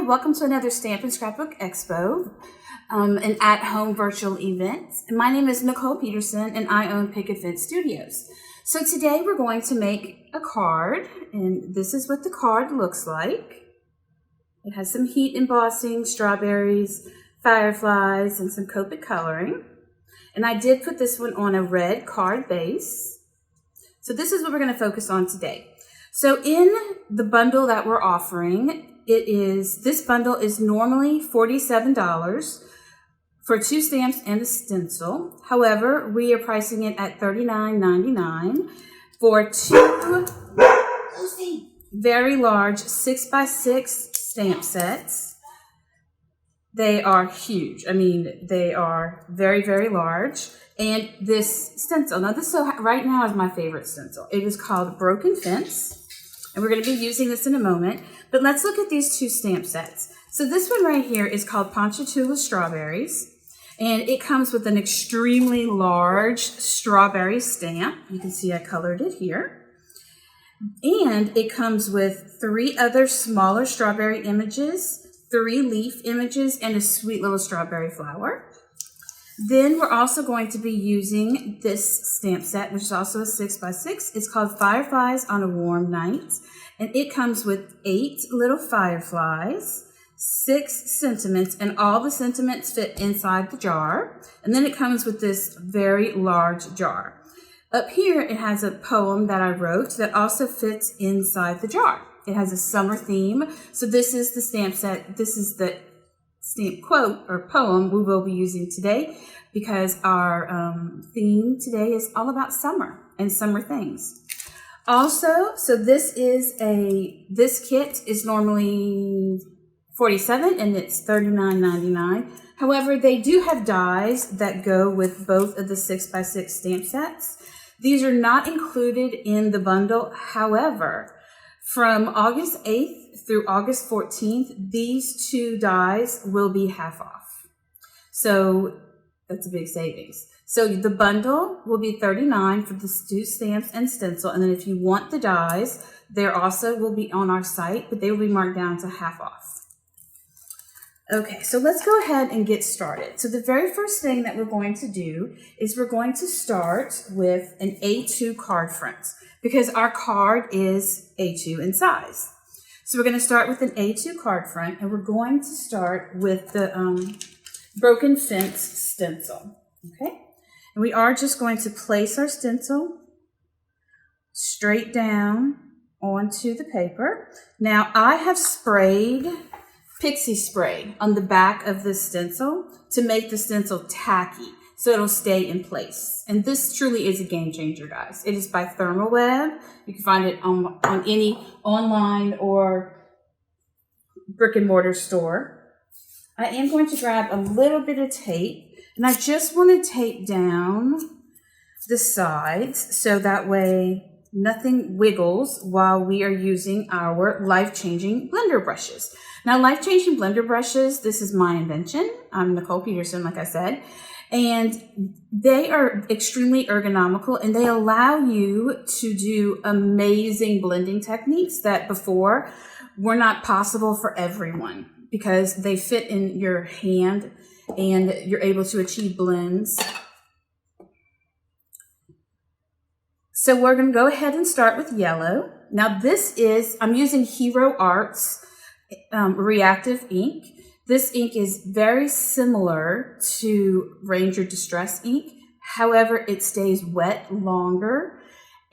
welcome to another Stamp and Scrapbook Expo, an at-home virtual event. My name is Nicole Petersen and I own Picket Studios. So today we're going to make a card, and this is what the card looks like. It has some heat embossing, strawberries, fireflies, and some Copic coloring. And I did put this one on a red card base. So this is what we're going to focus on today. So in the bundle that we're offering, this bundle is normally $47 for 2 stamps and a stencil. However, we are pricing it at $39.99 for 2 very large 6x6 stamp sets. They are huge. I mean, they are very, very large. And this stencil, now this right now is my favorite stencil. It is called Broken Fence. And we're going to be using this in a moment. But let's look at these 2 stamp sets. So this one right here is called Ponchatoula Strawberries. And it comes with an extremely large strawberry stamp. You can see I colored it here. And it comes with 3 other smaller strawberry images, 3 leaf images, and a sweet little strawberry flower. Then we're also going to be using this stamp set, which is also a 6x6. It's called Fireflies on a Warm Night. And it comes with 8 little fireflies, 6 sentiments, and all the sentiments fit inside the jar. And then it comes with this very large jar. Up here, it has a poem that I wrote that also fits inside the jar. It has a summer theme. So this is the stamp set. This is the stamp quote or poem we will be using today, because our theme today is all about summer and summer things. Also, so this kit is normally $47 and it's $39.99. However, they do have dies that go with both of the 6x6 stamp sets. These are not included in the bundle. However, from August 8th through August 14th, these 2 dies will be half off. So that's a big savings. So the bundle will be $39 for the 2 stamps and stencil. And then if you want the dies, they also will be on our site, but they will be marked down to half off. Okay, so let's go ahead and get started. So the very first thing that we're going to do is we're going to start with an A2 card front, because our card is A2 in size. So we're going to start with an A2 card front, and we're going to start with the Broken Fence stencil. Okay, and we are just going to place our stencil straight down onto the paper. Now I have sprayed Pixie spray on the back of the stencil to make the stencil tacky so it'll stay in place. And this truly is a game changer, guys. It is by Thermoweb. You can find it on any online or brick and mortar store. I am going to grab a little bit of tape, and I just want to tape down the sides so that way nothing wiggles while we are using our life-changing blender brushes. Now, life-changing blender brushes, this is my invention. I'm Nicole Petersen, like I said, and they are extremely ergonomical, and they allow you to do amazing blending techniques that before were not possible for everyone, because they fit in your hand and you're able to achieve blends. So we're going to go ahead and start with yellow. Now I'm using Hero Arts reactive ink. This ink is very similar to Ranger Distress ink. However, it stays wet longer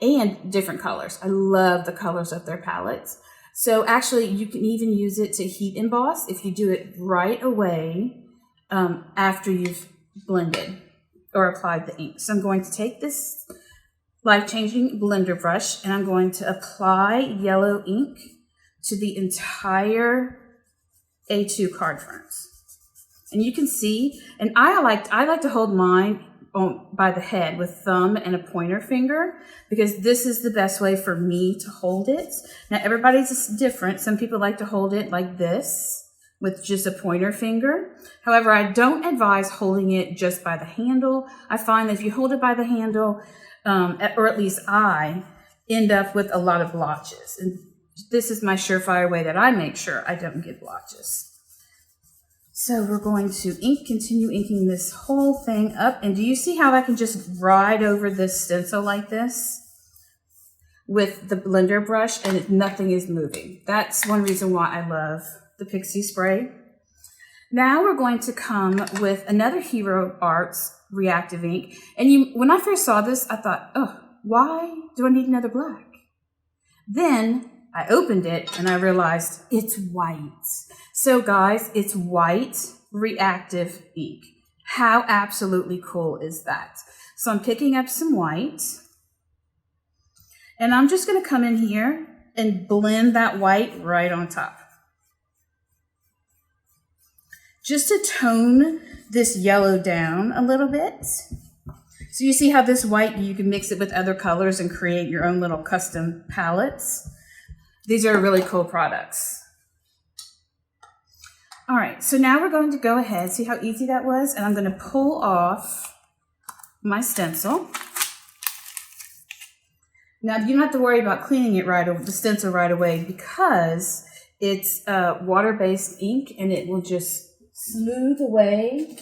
and different colors. I love the colors of their palettes. So actually, you can even use it to heat emboss if you do it right away after you've blended or applied the ink. So I'm going to take this life-changing blender brush, and I'm going to apply yellow ink to the entire A2 card fronts. And you can see, and I like to hold mine by the head with thumb and a pointer finger, because this is the best way for me to hold it. Now everybody's just different. Some people like to hold it like this with just a pointer finger. However, I don't advise holding it just by the handle. I find that if you hold it by the handle, or at least I end up with a lot of blotches. And this is my surefire way that I make sure I don't get blotches. So we're going to continue inking this whole thing up. And do you see how I can just ride over this stencil like this with the blender brush and nothing is moving? That's one reason why I love the Pixie spray. Now we're going to come with another Hero Arts reactive ink. And when I first saw this, I thought, oh, why do I need another black? Then I opened it and I realized it's white. So guys, it's white reactive ink. How absolutely cool is that? So I'm picking up some white and I'm just going to come in here and blend that white right on top. Just to tone this yellow down a little bit. So you see how this white, you can mix it with other colors and create your own little custom palettes. These are really cool products. All right, so now we're going to go ahead, see how easy that was? And I'm going to pull off my stencil. Now you don't have to worry about cleaning it the stencil right away because it's water-based ink and it will just smooth away.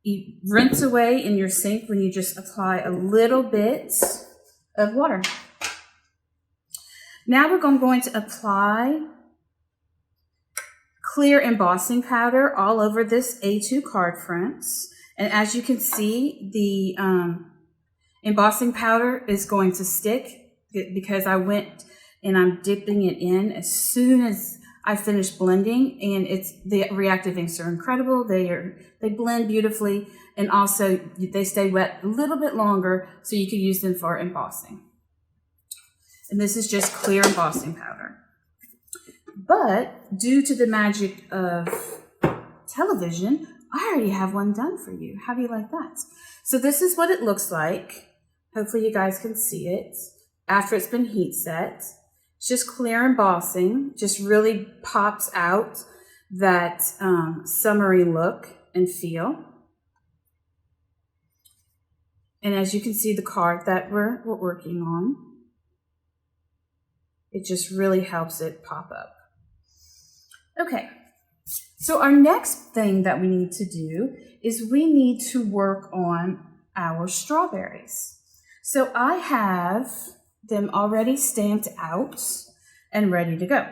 You rinse away in your sink when you just apply a little bit of water. Now we're going to apply clear embossing powder all over this A2 card fronts. And as you can see, the embossing powder is going to stick because I went and I'm dipping it in as soon as I finish blending, and the reactive inks are incredible. They blend beautifully, and also they stay wet a little bit longer, so you can use them for embossing. And this is just clear embossing powder. But due to the magic of television, I already have one done for you. How do you like that? So this is what it looks like. Hopefully you guys can see it after it's been heat set. It's just clear embossing, just really pops out that summery look and feel. And as you can see, the card that we're working on, it just really helps it pop up. Okay, so our next thing that we need to do is we need to work on our strawberries. So I have them already stamped out and ready to go.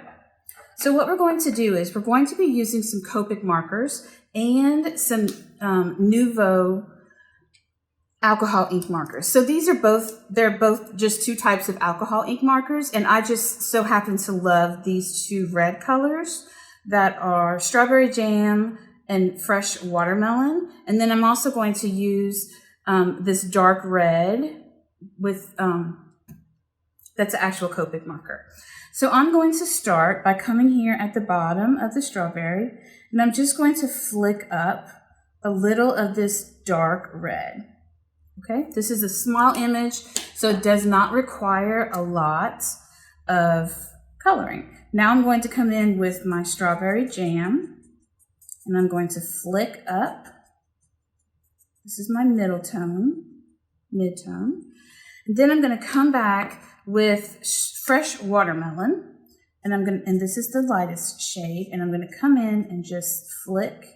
So what we're going to do is we're going to be using some Copic markers and some Nouveau alcohol ink markers. So these are they're both just two types of alcohol ink markers, and I just so happen to love these two red colors that are strawberry jam and fresh watermelon. And then I'm also going to use this dark red with that's an actual Copic marker. So I'm going to start by coming here at the bottom of the strawberry, and I'm just going to flick up a little of this dark red. Okay, this is a small image, so it does not require a lot of coloring. Now I'm going to come in with my strawberry jam, and I'm going to flick up. This is my mid-tone. And then I'm going to come back with fresh watermelon, and this is the lightest shade, and I'm going to come in and just flick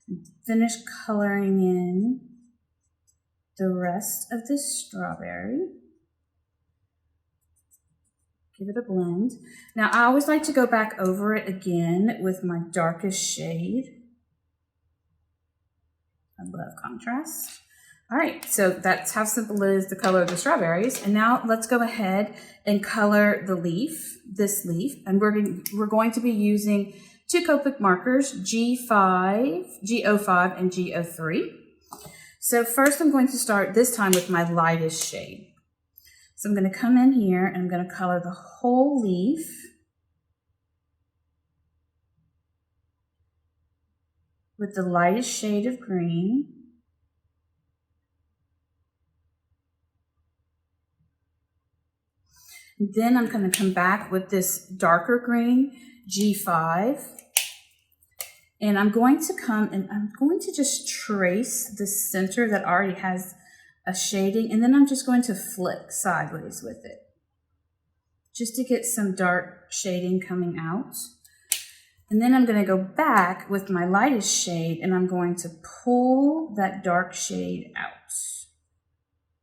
and finish coloring in the rest of the strawberry. Give it a blend. Now I always like to go back over it again with my darkest shade. I love contrast. All right, so that's how simple it is, the color of the strawberries. And now let's go ahead and color the leaf, this leaf. And we're going to be using two Copic markers, G05, and G03. So first I'm going to start this time with my lightest shade. So I'm going to come in here and I'm going to color the whole leaf. With the lightest shade of green. And then I'm going to come back with this darker green, G5. And I'm going to come and I'm going to just trace the center that already has a shading. And then I'm just going to flick sideways with it. just to get some dark shading coming out. And then I'm going to go back with my lightest shade and I'm going to pull that dark shade out.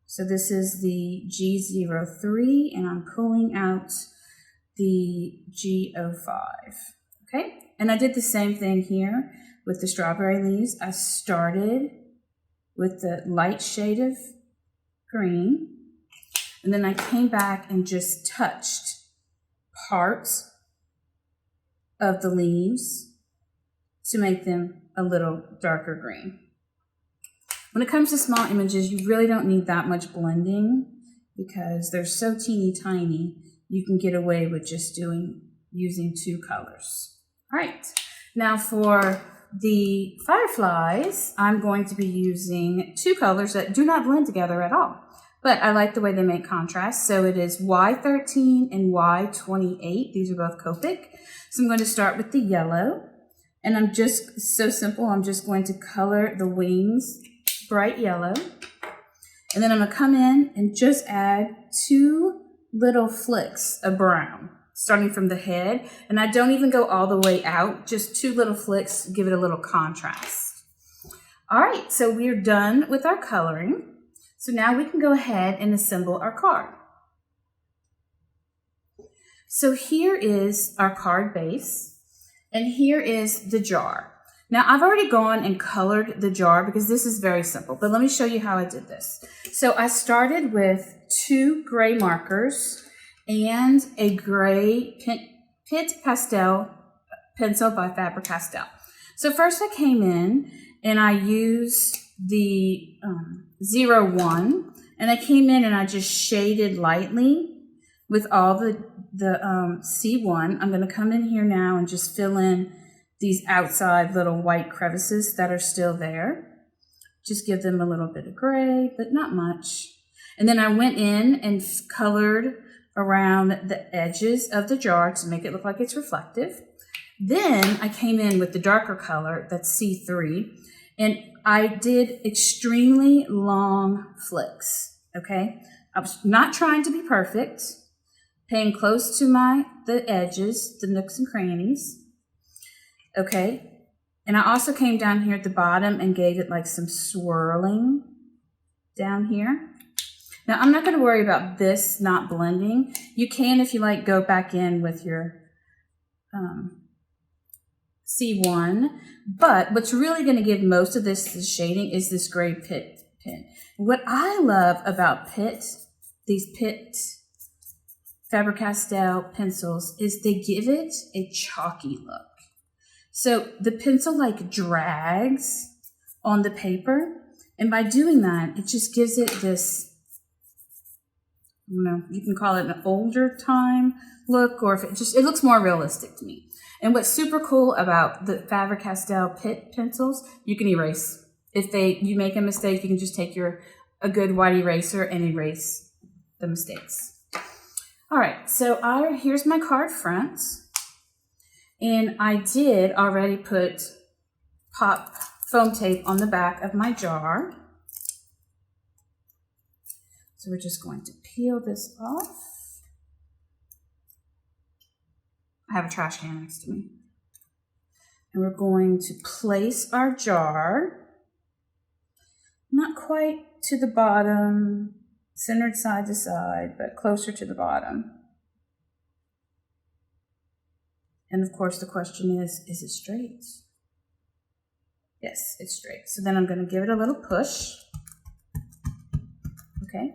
So this is the G03 and I'm pulling out the G05. Okay, and I did the same thing here with the strawberry leaves. I started with the light shade of green, and then I came back and just touched parts of the leaves to make them a little darker green. When it comes to small images, you really don't need that much blending because they're so teeny tiny, you can get away with just using two colors. All right, now for the fireflies, I'm going to be using two colors that do not blend together at all, but I like the way they make contrast. So it is Y13 and Y28. These are both Copic. So I'm going to start with the yellow, and I'm just so simple. I'm just going to color the wings bright yellow, and then I'm going to come in and just add two little flicks of brown, starting from the head, and I don't even go all the way out, just two little flicks, give it a little contrast. All right, so we're done with our coloring. So now we can go ahead and assemble our card. So here is our card base, and here is the jar. Now I've already gone and colored the jar because this is very simple, but let me show you how I did this. So I started with two gray markers and a gray Picket pastel pencil by Faber-Castell. So first I came in and I used the 01, and I came in and I just shaded lightly with all the C1. I'm going to come in here now and just fill in these outside little white crevices that are still there. Just give them a little bit of gray, but not much. And then I went in and colored around the edges of the jar to make it look like it's reflective. Then I came in with the darker color, that's C3, and I did extremely long flicks, okay? I was not trying to be perfect, paying close to the edges, the nooks and crannies, okay? And I also came down here at the bottom and gave it like some swirling down here. Now, I'm not going to worry about this not blending. You can, if you like, go back in with your C1. But what's really going to give most of this shading is this gray Pitt pen. What I love about these Pitt Faber-Castell pencils, is they give it a chalky look. So the pencil like drags on the paper. And by doing that, it just gives it this, you can call it an older time look, or if it looks more realistic to me. And what's super cool about the Faber-Castell Pitt pencils, you can erase. If you make a mistake, you can just take a good white eraser and erase the mistakes. All right, so here's my card front. And I did already put pop foam tape on the back of my jar. So we're just going to peel this off. I have a trash can next to me. And we're going to place our jar, not quite to the bottom, centered side to side, but closer to the bottom. And of course the question is it straight? Yes, it's straight. So then I'm going to give it a little push. Okay.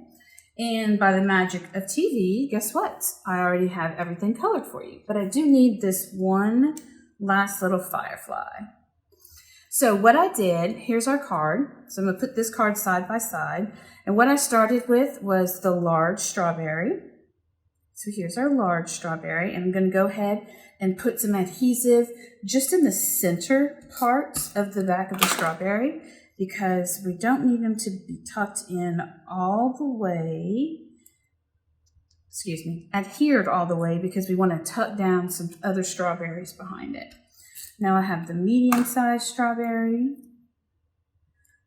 And by the magic of TV, guess what? I already have everything colored for you, but I do need this one last little firefly. So what I did, here's our card. So I'm gonna put this card side by side. And what I started with was the large strawberry. So here's our large strawberry, and I'm gonna go ahead and put some adhesive just in the center part of the back of the strawberry, because we don't need them to be tucked in all the way, adhered all the way, because we want to tuck down some other strawberries behind it. Now I have the medium-sized strawberry,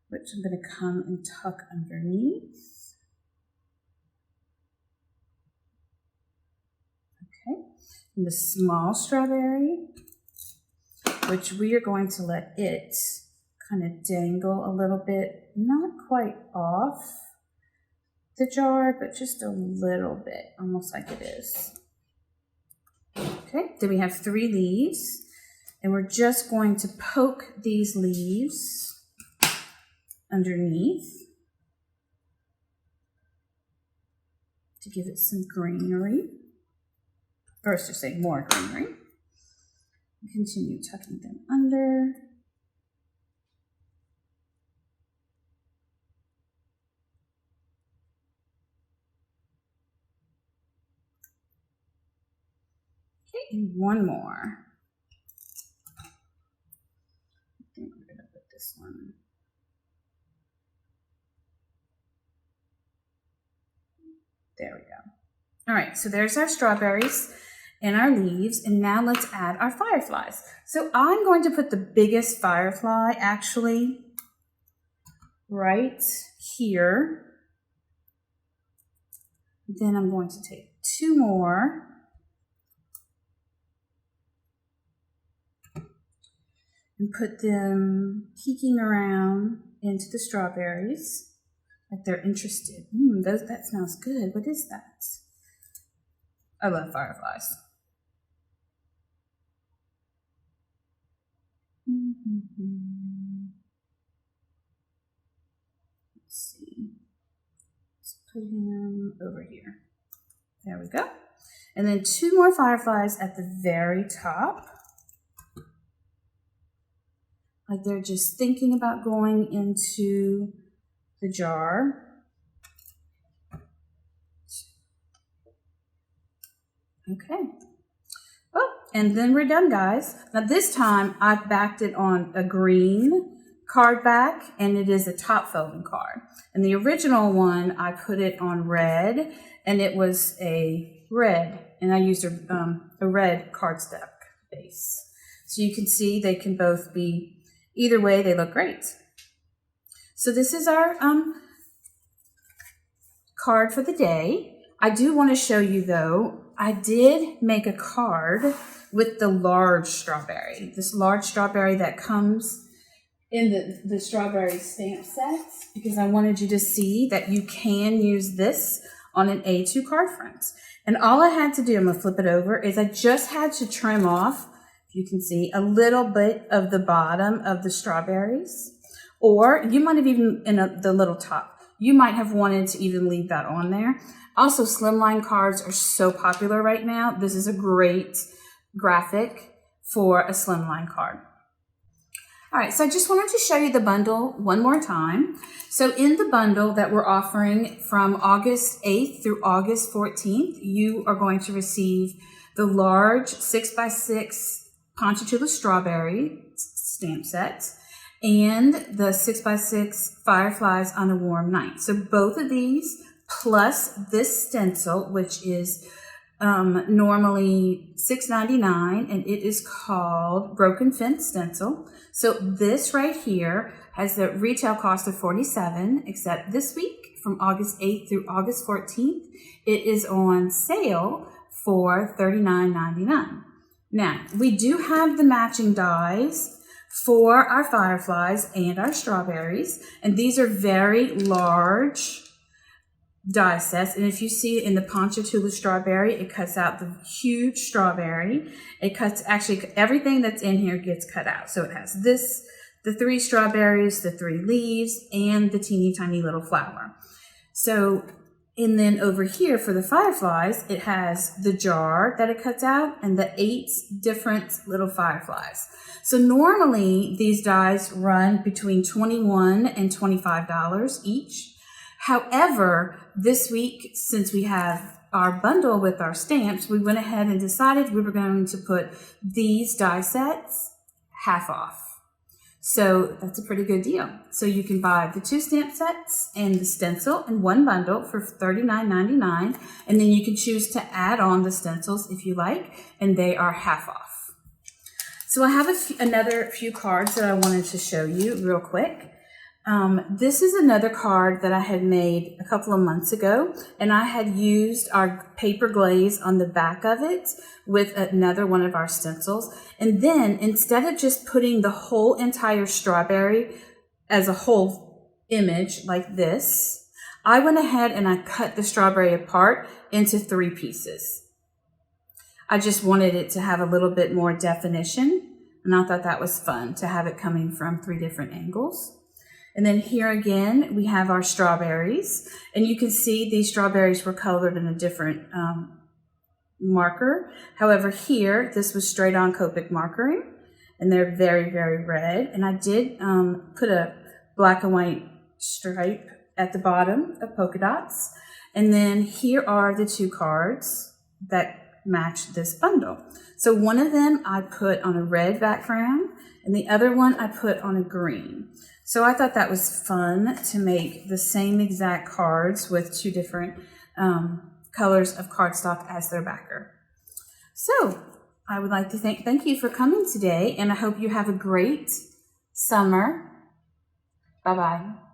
which I'm going to come and tuck underneath. And the small strawberry, which we are going to let it kind of dangle a little bit, not quite off the jar, but just a little bit, almost like it is. Okay, then we have 3 leaves, and we're just going to poke these leaves underneath to give it some greenery. First, to say more greenery. Continue tucking them under. Okay, and one more. I think we're going to put this one. There we go. All right, so there's our strawberries and our leaves, and now let's add our fireflies. So I'm going to put the biggest firefly actually right here. Then I'm going to take 2 more and put them peeking around into the strawberries like they're interested. That smells good. What is that? I love fireflies. Let's see. Let's put him over here. There we go. And then 2 more fireflies at the very top. Like they're just thinking about going into the jar. Okay. Oh, and then we're done, guys. Now this time I've backed it on a green card back, and it is a top folding card. And the original one, I put it on red, and it was a red, and I used a red cardstock base. So you can see they can both be, either way, they look great. So this is our card for the day. I do want to show you though, I did make a card with the large strawberry. This large strawberry that comes in the strawberry stamp sets, because I wanted you to see that you can use this on an A2 card front. And all I had to do, I'm going to flip it over, is I just had to trim off, if you can see, a little bit of the bottom of the strawberries. Or you might have even, the little top, you might have wanted to even leave that on there. Also, slimline cards are so popular right now. This is a great graphic for a slimline card. All right, so I just wanted to show you the bundle one more time. So in the bundle that we're offering from August 8th through August 14th, you are going to receive the large 6x6 Ponchatoula Strawberry stamp set and the 6x6 Fireflies on a Warm Night. So both of these plus this stencil, which is normally $6.99, and it is called Broken Fence Stencil. So this right here has the retail cost of $47, except this week from August 8th through August 14th, it is on sale for $39.99. Now, we do have the matching dies for our fireflies and our strawberries, and these are very large die sets. And if you see in the Ponchatoula Strawberry, it cuts out the huge strawberry. It cuts, actually everything that's in here gets cut out. So it has this, the 3 strawberries, the 3 leaves, and the teeny tiny little flower. So, and then over here for the fireflies, it has the jar that it cuts out and the 8 different little fireflies. So normally these dies run between $21 and $25 each. However, this week, since we have our bundle with our stamps, we went ahead and decided we were going to put these die sets half off. So that's a pretty good deal. So you can buy the 2 stamp sets and the stencil in one bundle for $39.99, and then you can choose to add on the stencils if you like, and they are half off. So I have another few cards that I wanted to show you real quick. This is another card that I had made a couple of months ago, and I had used our paper glaze on the back of it with another one of our stencils. And then instead of just putting the whole entire strawberry as a whole image like this, I went ahead and I cut the strawberry apart into 3 pieces. I just wanted it to have a little bit more definition, and I thought that was fun to have it coming from 3 different angles. And then here again, we have our strawberries, and you can see these strawberries were colored in a different marker. However, here, this was straight on Copic markering, and they're very, very red. And I did put a black and white stripe at the bottom of polka dots. And then here are the 2 cards that match this bundle. So one of them I put on a red background, and the other one I put on a green. So I thought that was fun to make the same exact cards with 2 different colors of cardstock as their backer. So I would like to thank you for coming today, and I hope you have a great summer. Bye-bye.